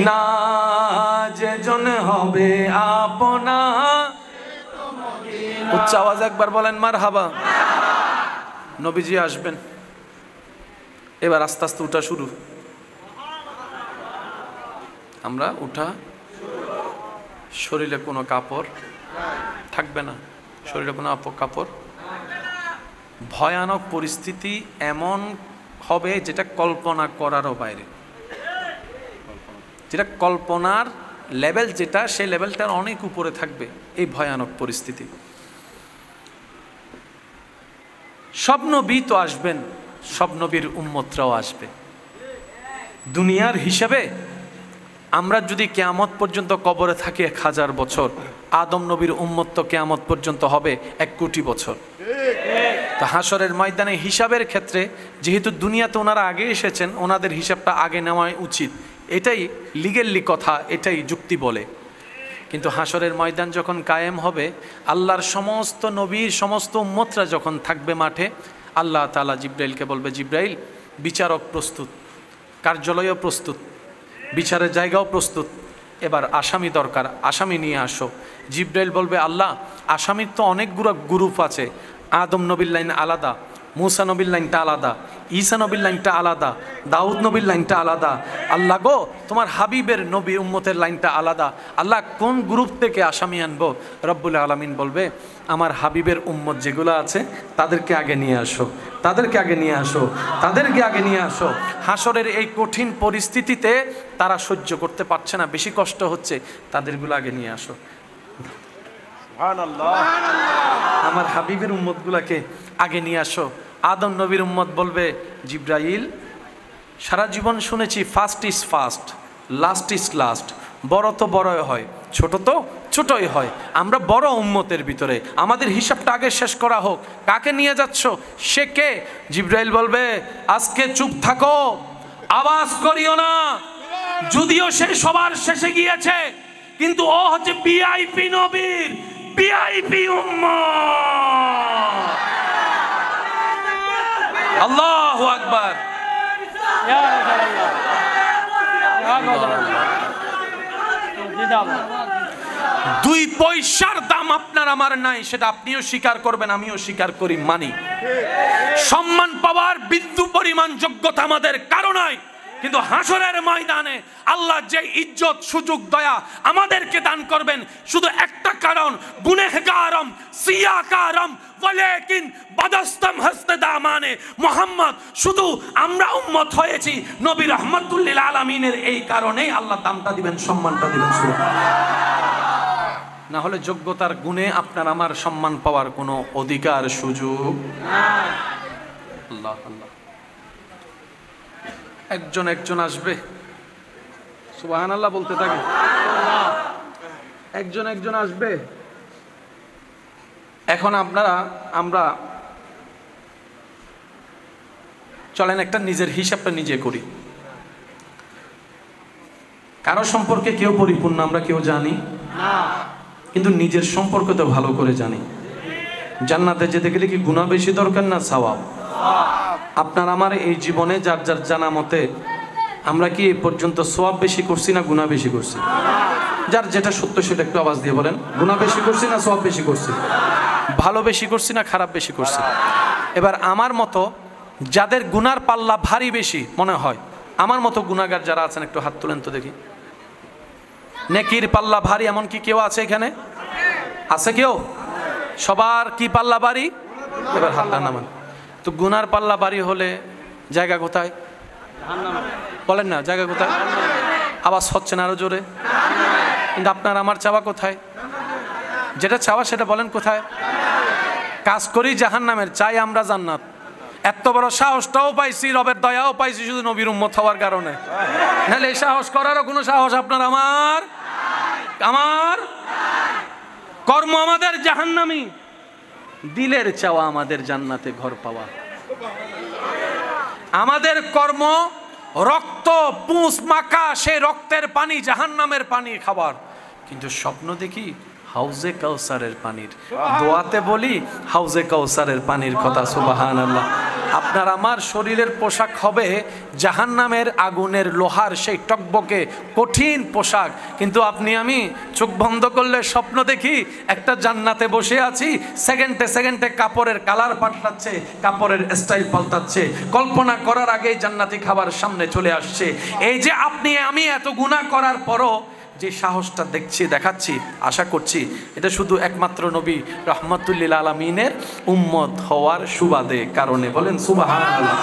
না, যে জন হবে আপনা। উচ্চ আওয়াজ একবার বলেন মারহাবা। নবীজি আসবেন, এবার আস্তে আস্তে উঠা শুরু। আমরা উঠা, শরীরে কোনো কাপড় থাকবে না, শরীরে কোনো কাপড়। ভয়ানক পরিস্থিতি এমন হবে যেটা কল্পনা করারও বাইরে, যেটা কল্পনার লেভেল, যেটা সেই লেভেলটার অনেক উপরে থাকবে এই ভয়ানক পরিস্থিতি। সব নবী তো আসবেন, সব নবীর উম্মতরাও আসবে। দুনিয়ার হিসাবে আমরা যদি কিয়ামত পর্যন্ত কবরে থাকি 1000 বছর, আদম নবীর উম্মত তো কিয়ামত পর্যন্ত হবে 1 কোটি বছর। তো হাসরের ময়দানে হিসাবের ক্ষেত্রে যেহেতু দুনিয়াতে ওনারা আগে এসেছেন, ওনাদের হিসাবটা আগে নেওয়াই উচিত, এটাই লিগেলি কথা, এটাই যুক্তি বলে। কিন্তু হাসরের ময়দান যখন কায়েম হবে, আল্লাহর সমস্ত নবীর সমস্ত উম্মতরা যখন থাকবে মাঠে, আল্লাহ তাআলা জিব্রাইলকে বলবে, জিব্রাইল, বিচারক প্রস্তুত, কার্যালয়ও প্রস্তুত, বিচারের জায়গাও প্রস্তুত, এবার আসামি দরকার, আসামি নিয়ে আসো। জিব্রাইল বলবে, আল্লাহ, আসামির তো অনেকগুলো গ্রুপ আছে, আদম নবীর লাইন আলাদা, মুসা নবীর লাইনটা আলাদা, ঈসা নবীর লাইনটা আলাদা, দাউদ নবীর লাইনটা আলাদা। আল্লাহ গো, তোমার হাবিবের নবী উম্মতের লাইনটা আলাদা, আল্লাহ কোন গ্রুপ থেকে আসামি আনবো? রব্বুল আলামিন বলবে, আমার হাবিবের উম্মত যেগুলো আছে তাদেরকে আগে নিয়ে আসো, তাদেরকে আগে নিয়ে আসো, তাদেরকে আগে নিয়ে আসো। হাসরের এই কঠিন পরিস্থিতিতে তারা সহ্য করতে পারছে না, বেশি কষ্ট হচ্ছে, তাদেরগুলো আগে নিয়ে আসো। আমার হাবিবের উম্মতগুলাকে আগে নিয়ে আসো। আদম নবীর উম্মত বলবে, জিব্রাইল, সারা জীবন শুনেছি first is first, last is last, বড় তো বড়ই হয়, ছোট তো ছোটই হয়, আমরা বড় উম্মতের ভিতরে, আমাদের হিসাবটা আগে শেষ করা হোক। কাকে নিয়ে যাচ্ছ? সে কে? জিব্রাইল বলবে, আজকে চুপ থাকো, আওয়াজ করিও না, যদিও সে সবার শেষে গিয়েছে, কিন্তু ও হচ্ছে ভিআইপি নবীর ভিআইপি উম্মত। আল্লাহু আকবার। দুই পয়সার দাম আপনার আমার নাই, সেটা আপনিও স্বীকার করবেন, আমিও স্বীকার করি, মানি। সম্মান পাওয়ার বিন্দু পরিমাণ যোগ্যতা আমাদের কারো নাই, কিন্তু হাসরের ময়দানে আল্লাহ যে ইজ্জত সুযোগ দয়া আমাদেরকে দান করবেন, শুধু একটা কারণ, গুনেহগারম সিয়াকারম ওয়ালাকিন বাদাস্তম হস্তে দামানে মুহাম্মদ, শুধু আমরা উম্মত হয়েছি নবী রাহমাতুল লিল আলামিনের, এই কারণেই আল্লাহ দামটা দিবেন, সম্মানটা দিবেন। সুবহানাল্লাহ। না হলে যোগ্যতার গুণে আপনার আমার সম্মান পাওয়ার কোনো অধিকার সুযোগ নাই। আল্লাহ আল্লাহ। একজন একজন আসবে, সুবহানাল্লাহ বলতে থাকে, একজন একজন আসবে। এখন আমরা চলেন একটা নিজের হিসাবটা নিজে করি। কারো সম্পর্কে কেউ পরিপূর্ণ আমরা কেউ জানি না, কিন্তু নিজের সম্পর্ক তো ভালো করে জানি। জান্নাতে যেতে গেলে কি গুনাহ বেশি দরকার না সওয়াব? আপনার আমার এই জীবনে যার যার জানা মতে আমরা কি এই পর্যন্ত সওয়াব বেশি করছি না গুনাহ বেশি করছি? যার যেটা সত্য সেটা একটু আওয়াজ দিয়ে বলেন। গুনাহ বেশি করছি না সওয়াব বেশি করছি? ভালো বেশি করছি না খারাপ বেশি করছি? এবার আমার মতো যাদের গুনার পাল্লা ভারী বেশি মনে হয়, আমার মতো গুনাহগার যারা আছেন একটু হাত তুলেন তো দেখি। নেকির পাল্লা ভারী এমন কি কেউ আছে এখানে? আছে কেউ? সবার কি পাল্লা ভারী? এবার হাতটা নামান। তো গুনার পাল্লা ভারী হলে জায়গা কোথায়? বলেন না, জায়গা কোথায়? আওয়াজ হচ্ছে না আরো জোরে। কিন্তু আপনার আমার চাওয়া কোথায়? যেটা চাওয়া সেটা বলেন কোথায়? কাজ করি জাহান্নামের, চাই আমরা জান্নাত। এত বড় সাহসটাও পাইছি, রবের দয়াও পাইছি শুধু নবীর উম্মত হওয়ার কারণে। নাহলে এই সাহস করারও কোনো সাহস আপনার আমার কর্ম আমাদের জাহান্নামী, দিলের চাওয়া আমাদের জান্নাতে ঘর পাওয়া। আমাদের কর্ম রক্ত পুঁছ মাখা, সেই রক্তের পানি জাহান্নামের পানি খাবার, কিন্তু স্বপ্ন দেখি হাউজে কাউসারের পানির। দোয়াতে বলি হাউজে কাউসারের পানির কথা। সুবহানাল্লাহ। আপনার আমার শরীরের পোশাক হবে জাহান্নামের আগুনের লোহার সেই টকবকে কঠিন পোশাক, কিন্তু আপনি আমি চোখ বন্ধ করলে স্বপ্ন দেখি একটা জান্নাতে বসে আছি, সেকেন্ডে সেকেন্ডে কাপড়ের কালার পাল্টাচ্ছে, কাপড়ের স্টাইল পাল্টাচ্ছে, কল্পনা করার আগেই জান্নাতি খাবার সামনে চলে আসছে। এই যে আপনি আমি এত গুনাহ করার পরও যে সাহসটা দেখাচ্ছি, আশা করছি এটা শুধু একমাত্র নবী রাহমাতুল লিল আলামিনের উম্মত হওয়ার সুবাদে কারণে। বলেন সুবহানাল্লাহ।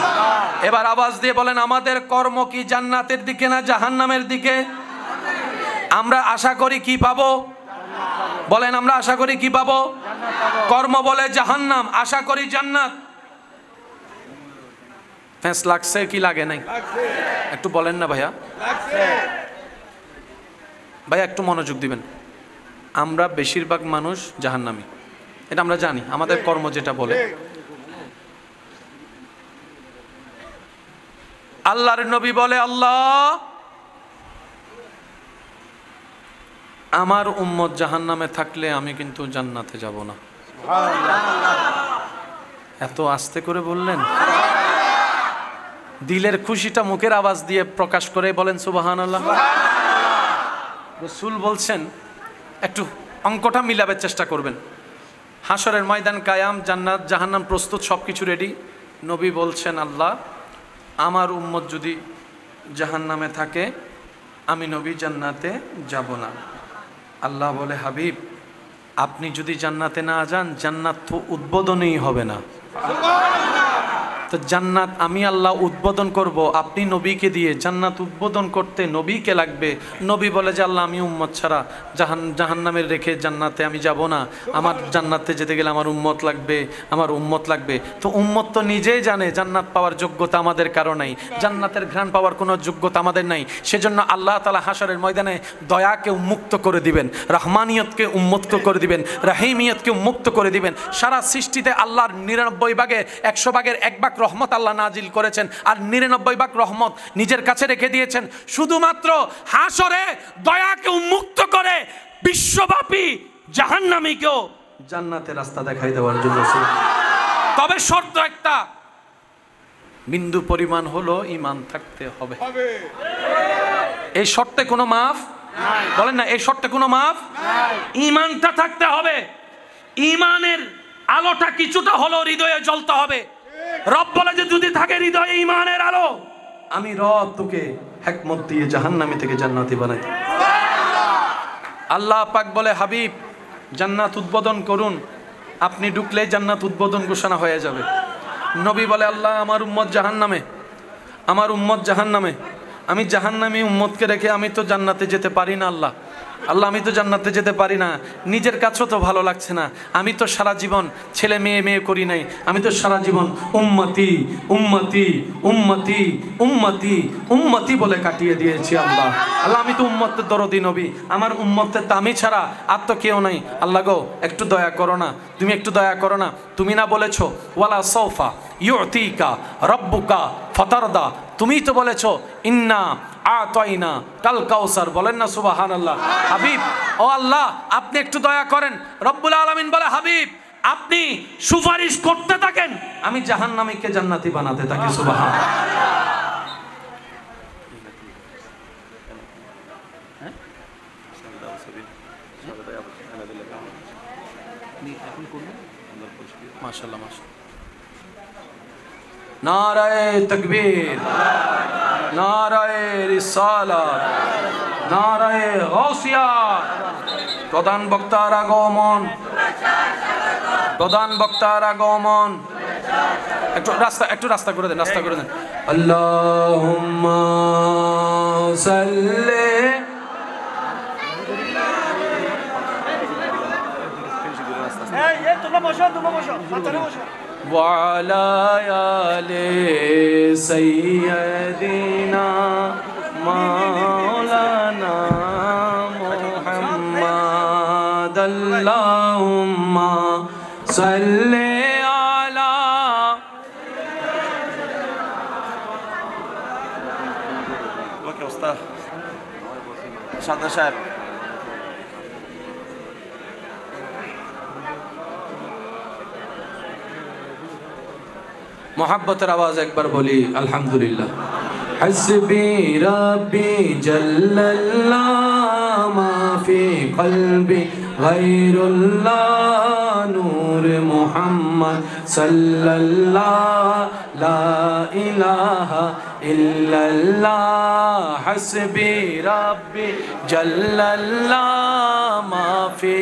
এবার আওয়াজ দিয়ে বলেন, আমাদের কর্ম কি জান্নাতের দিকে না জাহান্নামের দিকে? আমরা আশা করি কি পাবো? বলেন, আমরা আশা করি কি পাবো? কর্ম বলে জাহান্নাম, আশা করি জান্নাত। ফেস লাগছে কি লাগে নাই? একটু বলেন না ভাইয়া। ভাই একটু মনোযোগ দিবেন। আমরা বেশিরভাগ মানুষ জাহান্নামী, এটা আমরা জানি, আমাদের কর্ম যেটা বলে। আল্লাহর নবী বলে, আল্লাহ আমার উম্মত জাহান্নামে থাকলে আমি কিন্তু জান্নাতে যাব না। এত আস্তে করে বললেন, দিলের খুশিটা মুখের আওয়াজ দিয়ে প্রকাশ করে বলেন সুবহানাল্লাহ। রাসূল বলছেন, একটু অঙ্কটা মিলাবার চেষ্টা করবেন। হাসরের ময়দান কায়াম, জান্নাত জাহান্নাম প্রস্তুত, সব কিছু রেডি। নবী বলছেন, আল্লাহ আমার উম্মত যদি জাহান্নামে থাকে আমি নবী জান্নাতে যাব না। আল্লাহ বলে, হাবিব আপনি যদি জান্নাতে না যান জান্নাত তো উদ্বোধনই হবে না। তো জান্নাত আমি আল্লাহ উদ্বোধন করব, আপনি নবীকে দিয়ে জান্নাত উদ্বোধন করতে নবীকে লাগবে। নবী বলে যে আল্লাহ আমি উম্মত ছাড়া জাহান্নামের রেখে জান্নাতে আমি যাব না, আমার জান্নাতে যেতে গেলে আমার উম্মত লাগবে, আমার উম্মত লাগবে। তো উম্মত তো নিজেই জানে জান্নাত পাওয়ার যোগ্যতা আমাদের কারো নাই, জান্নাতের ঘ্রাণ পাওয়ার কোনো যোগ্যতা আমাদের নাই। সেজন্য আল্লাহ তাআলা হাসরের ময়দানে দয়াকে উন্মুক্ত করে দিবেন, রহমানিয়তকে উন্মুক্ত করে দিবেন, রাহিমিয়তকে উন্মুক্ত করে দিবেন। সারা সৃষ্টিতে আল্লাহর 99 ভাগে 100 ভাগের 1 ভাগ রহমত আল্লাহ নাজিল করেছেন, আর 99 ভাগ রহমত নিজের কাছে রেখে দিয়েছেন শুধুমাত্র হাসরে দয়াকে উন্মুক্ত করে বিশ্বব্যাপী জাহান্নামীকেও জান্নাতের রাস্তা দেখাই দেওয়ার জন্য। তবে শর্ত একটা, বিন্দু পরিমাণ হলো ঈমান থাকতে হবে। এই শর্তে কোনো মাফ নাই। বলেন না, এই শর্তে কোনো মাফ নাই। ঈমানটা থাকতে হবে। ঈমানের আলোটা কিছুটা হলো হৃদয়ে জ্বলতে হবে। রব বলে যে যদি থাকে হৃদয়ে ঈমানের আলো, আমি রব তোকে হিকমত দিয়ে জাহান্নামী থেকে জান্নাতি বানাই। আল্লাহ পাক বলে, হাবিব জান্নাত উদ্বোধন করুন, আপনি ঢুকলে জান্নাত উদ্বোধন ঘোষণা হয়ে যাবে। নবী বলে, আল্লাহ আমার উম্মত জাহান্নামে, আমার উম্মত জাহান্নামে, আমি জাহান্নামী উম্মতকে রেখে আমি তো জান্নাতে যেতে পারি না। আল্লাহ আল্লাহ আমি তো জান্নাতে যেতে পারি না, নিজের কাছেও তো ভালো লাগছে না। আমি তো সারা জীবন ছেলে মেয়ে মেয়ে করি নাই, আমি তো সারা জীবন উম্মতি উম্মতি উম্মতি উম্মতি উম্মতি বলে কাটিয়ে দিয়েছি। আল্লাহ আল্লাহ আমি তো উম্মতের দরদি নবী, আমার উম্মতের তামি ছাড়া আর তো কেউ নাই। আল্লাহ গো একটু দয়া করো না, তুমি একটু দয়া করো না। তুমি না বলেছো ওয়ালা সৌফা ইউতিকা রব্বুকা ফাতারদা, তুমিই তো বলেছো ইন্না আতাইনা কাল কাউসার, বলেন না সুবহানাল্লাহ। হাবিব ও আল্লাহ আপনি একটু দয়া করেন। রব্বুল আলামিন বলে হাবিব আপনি সুপারিশ করতে থাকেন, আমি জাহান্নামীকে জান্নাতি বানাতে থাকি। সুবহানাল্লাহ। মাশাআল্লাহ মাশাআল্লাহ। নারায়ে তাকবীর, নারায়ে রিসালাত, নারায়ে গাউসিয়া। প্রধান বক্তার আগমন, প্রধান বক্তার আগমন। একটু রাস্তা করে দেন, রাস্তা করে দেন। আল্লাহুম্মা সাল্লি وعلى آل سيدنا مولانا محمد اللهم صل على ওকে ওস্তাদ সাদা সাহেব। मोहब्बत आवाज एक बार बोली अल्हम्दुलिल्लाह। हस्बी रब्बी जल्लल्लाह मा फी क़ल्बी गैरुल्लाह नूर मुहम्मद सल्लल्लाह ला इलाहा इल्लल्लाह। हस्बी रब्बी जल्लल्लाह मा फी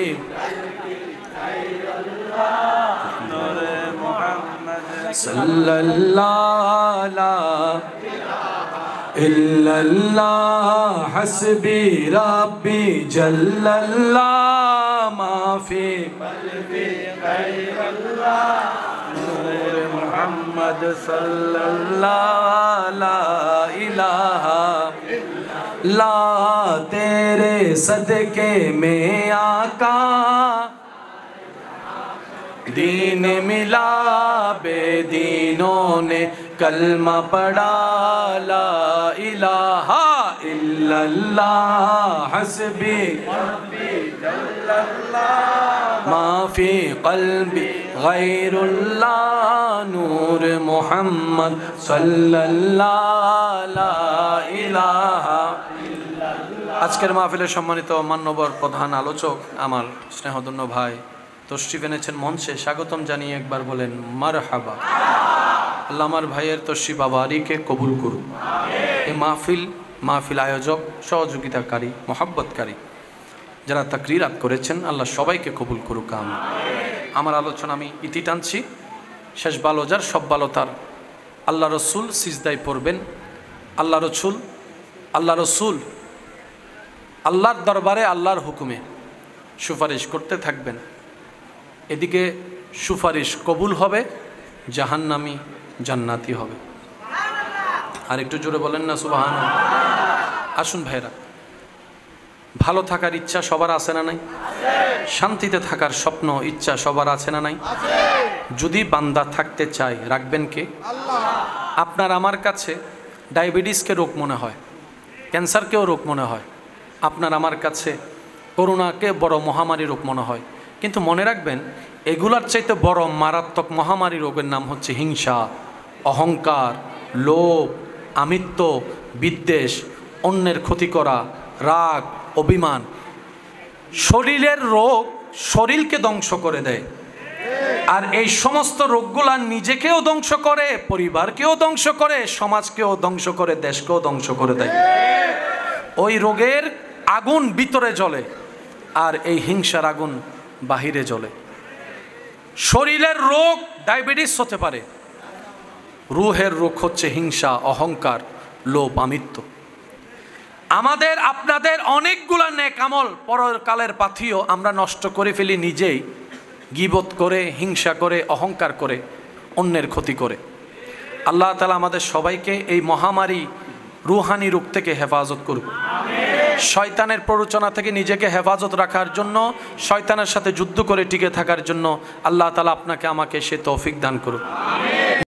सल्लल्लाहु ला इल्लल्लाह। हस्बी रब्बी जल्लल्लाह मा फी क़ल्बी गैरुल्लाह नूर मुहम्मद सल्लल्लाहु ला इलाहा ला। तेरे सदके में आका दीन मिला, बेदीनों ने कलमा पढ़ा ला इलाहा इल्लल्लाह। हस्बी माफी क़ल्बी गैरुल्लाह नूर मुहम्मद सल्लल्लाहु ला इलाहा। আজকের মাহফিলের সম্মানিত মান্যবর প্রধান আলোচক আমার স্নেহধন্য ভাই তশরিফ এনেছেন মঞ্চে, স্বাগতম জানিয়ে একবার বলেন মারহাবা। আল্লাহ আমার ভাইয়ের তশরিফ আবারিকে কবুল করুন। এই মাহফিল আয়োজক, সহযোগিতাকারী, মোহাব্বতকারী যারা তাকরিরাত করেছেন আল্লাহ সবাইকে কবুল করুক। আমার আলোচনা আমি ইতি টানছি, শেষ ভালো যার সব ভালো তার। আল্লাহ রসুল সিজদায় পড়বেন, আল্লাহ রসুল আল্লাহর দরবারে আল্লাহর হুকুমে সুপারিশ করতে থাকবেন। এদিকে সুপারিশ কবুল হবে, জাহান্নামী জান্নাতি হবে। আর একটু জোরে বলেন না সুবহানাল্লাহ। আসুন ভাইরা, ভালো থাকার ইচ্ছা সবার আছে না নাই? শান্তিতে থাকার স্বপ্ন ইচ্ছা সবার আছে না নাই? যদি বান্দা থাকতে চায় রাখবেন কে? আপনার আমার কাছে ডায়াবেটিসকে রোগ মনে হয়, ক্যান্সারকেও রোগ মনে হয়, আপনার আমার কাছে করোনাকে বড় মহামারী রোগ মনে হয়। কিন্তু মনে রাখবেন এগুলার চাইতে বড় মারাত্মক মহামারী রোগের নাম হচ্ছে হিংসা, অহংকার, লোভ, আমিত্ব, বিদ্বেষ, অন্যের ক্ষতি করা, রাগ, অভিমান। শরীরের রোগ শরীরকে ধ্বংস করে দেয়, আর এই সমস্ত রোগগুলা নিজেকেও ধ্বংস করে, পরিবারকেও ধ্বংস করে, সমাজকেও ধ্বংস করে, দেশকেও ধ্বংস করে দেয়। ওই রোগের আগুন ভিতরে জ্বলে আর এই হিংসার আগুন বাহিরে জ্বলে। শরীরের রোগ ডায়াবেটিস হতে পারে, রুহের রোগ হচ্ছে হিংসা, অহংকার, লোভ, আমিত্ব। আমাদের আপনাদের অনেকগুলা নেক আমল পরকালের পাথিও আমরা নষ্ট করে ফেলি নিজেই, গীবত করে, হিংসা করে, অহংকার করে, অন্যের ক্ষতি করে। আল্লাহ তাআলা আমাদের সবাইকে এই মহামারী রুহানি রোগ থেকে হেফাজত করুক। শয়তানের প্ররোচনা থেকে নিজেকে হেফাজত রাখার জন্য, শয়তানের সাথে যুদ্ধ করে টিকে থাকার জন্য আল্লাহ তাআলা আপনাকে আমাকে সে তৌফিক দান করুক।